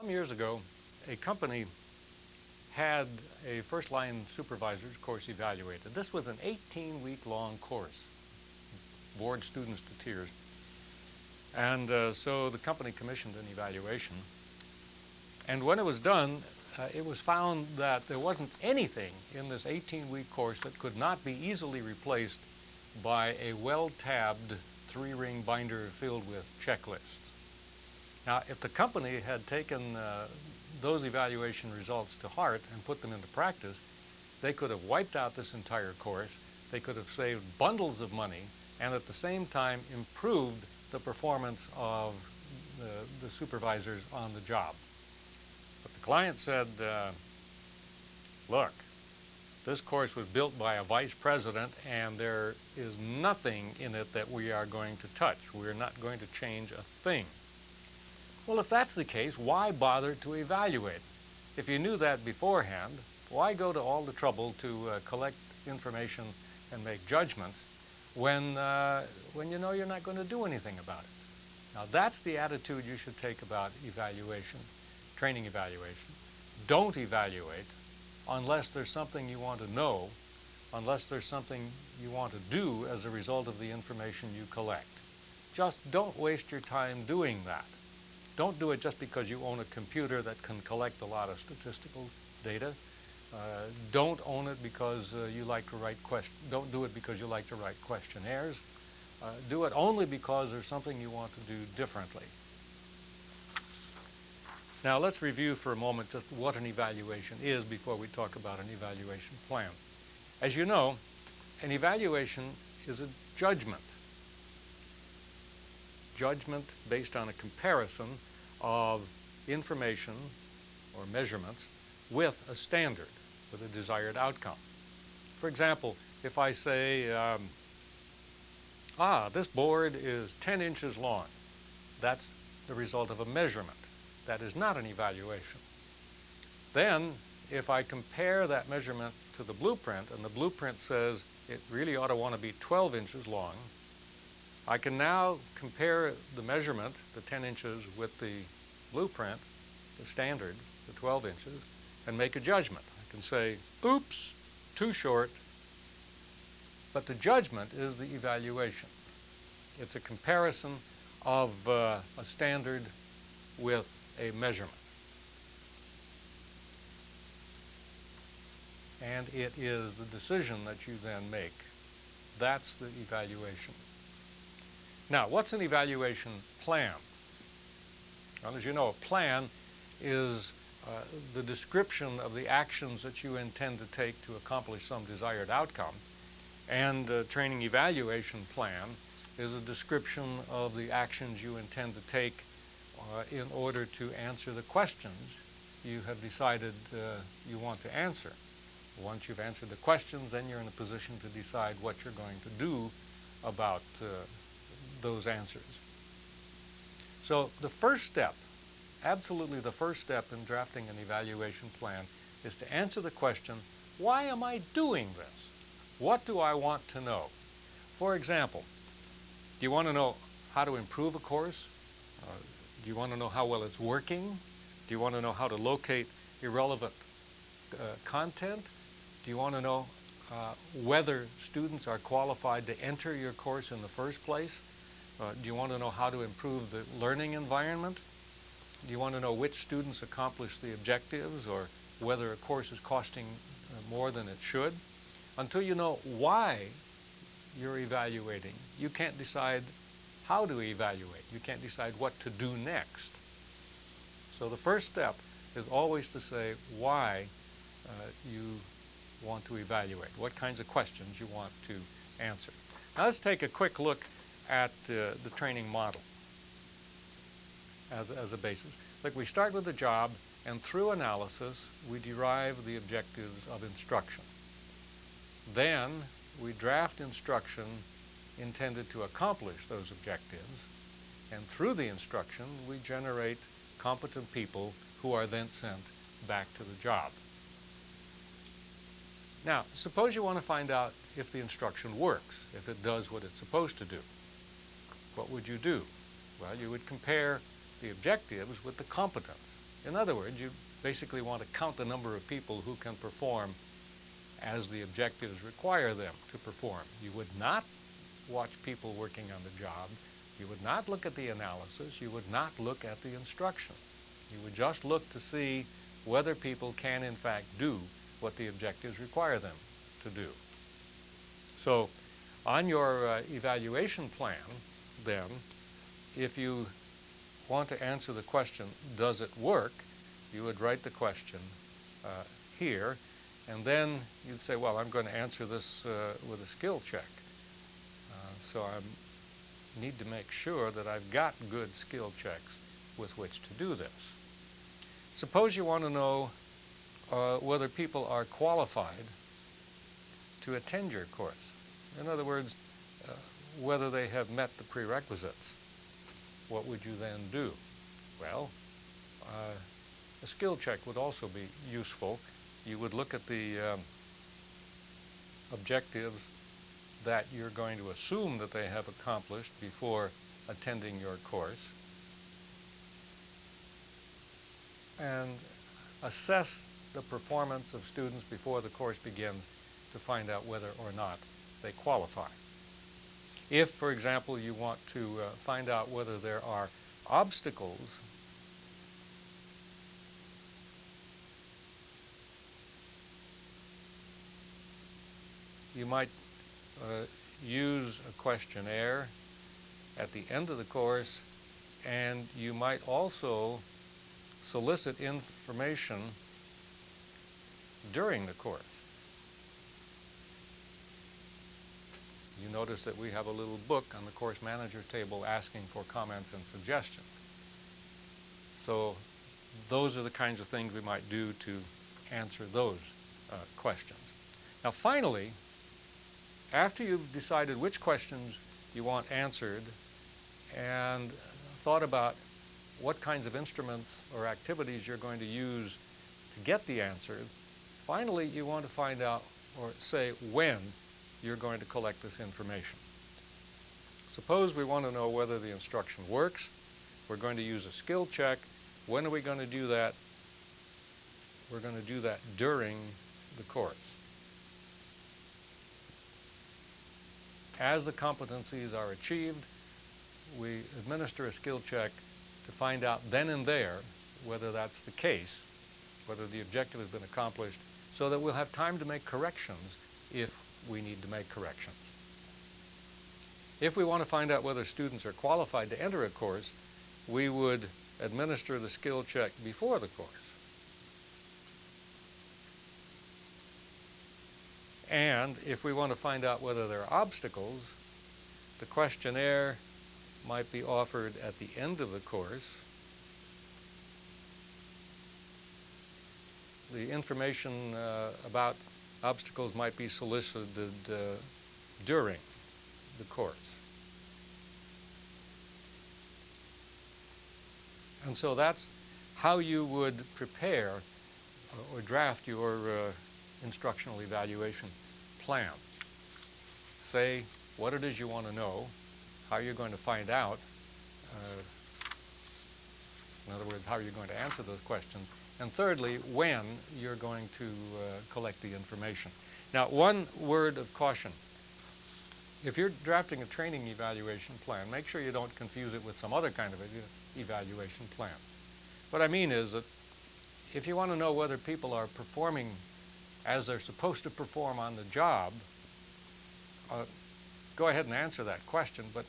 Some years ago, a company had a first-line supervisor's course evaluated. This was an 18-week-long course, bored students to tears. And so the company commissioned an evaluation. And when it was done, it was found that there wasn't anything in this 18-week course that could not be easily replaced by a well-tabbed 3-ring binder filled with checklists. Now, if the company had taken those evaluation results to heart and put them into practice, they could have wiped out this entire course, they could have saved bundles of money, and at the same time improved the performance of the supervisors on the job. But the client said, look, this course was built by a vice president and there is nothing in it that we are going to touch. We are not going to change a thing. Well, if that's the case, why bother to evaluate? If you knew that beforehand, why go to all the trouble to collect information and make judgments when you know you're not going to do anything about it? Now, that's the attitude you should take about evaluation, training evaluation. Don't evaluate unless there's something you want to know, unless there's something you want to do as a result of the information you collect. Just don't waste your time doing that. Don't do it just because you own a computer that can collect a lot of statistical data. Don't own it because you like to write questions. Don't do it because you like to write questionnaires. Do it only because there's something you want to do differently. Now let's review for a moment just what an evaluation is before we talk about an evaluation plan. As you know, an evaluation is a judgment. Judgment based on a comparison of information or measurements with a standard, with a desired outcome. For example, if I say, this board is 10 inches long, that's the result of a measurement. That is not an evaluation. Then, if I compare that measurement to the blueprint, and the blueprint says it really ought to want to be 12 inches long, I can now compare the measurement, the 10 inches, with the blueprint, the standard, the 12 inches, and make a judgment. I can say, oops, too short. But the judgment is the evaluation. It's a comparison of a standard with a measurement. And it is the decision that you then make. That's the evaluation. Now, what's an evaluation plan? Well, as you know, a plan is the description of the actions that you intend to take to accomplish some desired outcome. And a training evaluation plan is a description of the actions you intend to take in order to answer the questions you have decided you want to answer. Once you've answered the questions, then you're in a position to decide what you're going to do about those answers. So the first step, absolutely the first step in drafting an evaluation plan is to answer the question, why am I doing this? What do I want to know? For example, do you want to know how to improve a course? Do you want to know how well it's working? Do you want to know how to locate irrelevant content? Do you want to know whether students are qualified to enter your course in the first place? Do you want to know how to improve the learning environment? Do you want to know which students accomplish the objectives or whether a course is costing more than it should? Until you know why you're evaluating, you can't decide how to evaluate. You can't decide what to do next. So the first step is always to say why you want to evaluate, what kinds of questions you want to answer. Now let's take a quick look at the training model as a basis. Look, we start with the job, and through analysis, we derive the objectives of instruction. Then, we draft instruction intended to accomplish those objectives, and through the instruction, we generate competent people who are then sent back to the job. Now, suppose you want to find out if the instruction works, if it does what it's supposed to do. What would you do? Well, you would compare the objectives with the competence. In other words, you basically want to count the number of people who can perform as the objectives require them to perform. You would not watch people working on the job. You would not look at the analysis. You would not look at the instruction. You would just look to see whether people can in fact do what the objectives require them to do. So on your evaluation plan, then, if you want to answer the question, does it work, you would write the question here, and then you'd say, well, I'm going to answer this with a skill check. So I need to make sure that I've got good skill checks with which to do this. Suppose you want to know whether people are qualified to attend your course. In other words, whether they have met the prerequisites. What would you then do? Well, a skill check would also be useful. You would look at the objectives that you're going to assume that they have accomplished before attending your course, and assess the performance of students before the course begins to find out whether or not they qualify. If, for example, you want to find out whether there are obstacles you might use a questionnaire at the end of the course, and you might also solicit information during the course. You notice that we have a little book on the course manager table asking for comments and suggestions. So those are the kinds of things we might do to answer those questions. Now finally, after you've decided which questions you want answered and thought about what kinds of instruments or activities you're going to use to get the answers, finally you want to find out or say when you're going to collect this information. Suppose we want to know whether the instruction works. We're going to use a skill check. When are we going to do that? We're going to do that during the course. As the competencies are achieved, we administer a skill check to find out then and there whether that's the case, whether the objective has been accomplished, so that we'll have time to make corrections if we need to make corrections. If we want to find out whether students are qualified to enter a course, we would administer the skill check before the course. And if we want to find out whether there are obstacles, the questionnaire might be offered at the end of the course. The information about obstacles might be solicited during the course. And so that's how you would prepare or draft your instructional evaluation plan. Say what it is you want to know, how you're going to find out, in other words, how you're going to answer those questions, and thirdly, when you're going to collect the information. Now, one word of caution. If you're drafting a training evaluation plan, make sure you don't confuse it with some other kind of evaluation plan. What I mean is that if you want to know whether people are performing as they're supposed to perform on the job, go ahead and answer that question, but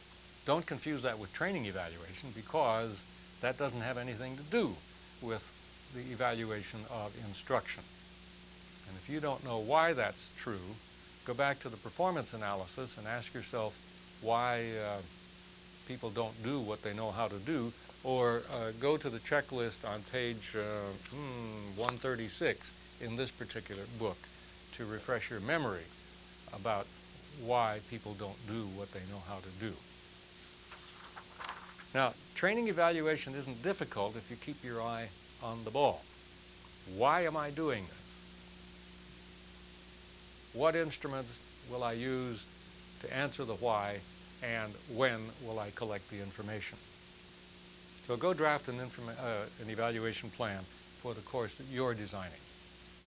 don't confuse that with training evaluation, because that doesn't have anything to do with the evaluation of instruction. And if you don't know why that's true, go back to the performance analysis and ask yourself why people don't do what they know how to do, or go to the checklist on page 136 in this particular book to refresh your memory about why people don't do what they know how to do. Now, training evaluation isn't difficult if you keep your eye on the ball. Why am I doing this? What instruments will I use to answer the why, and when will I collect the information? So go draft an evaluation plan for the course that you're designing.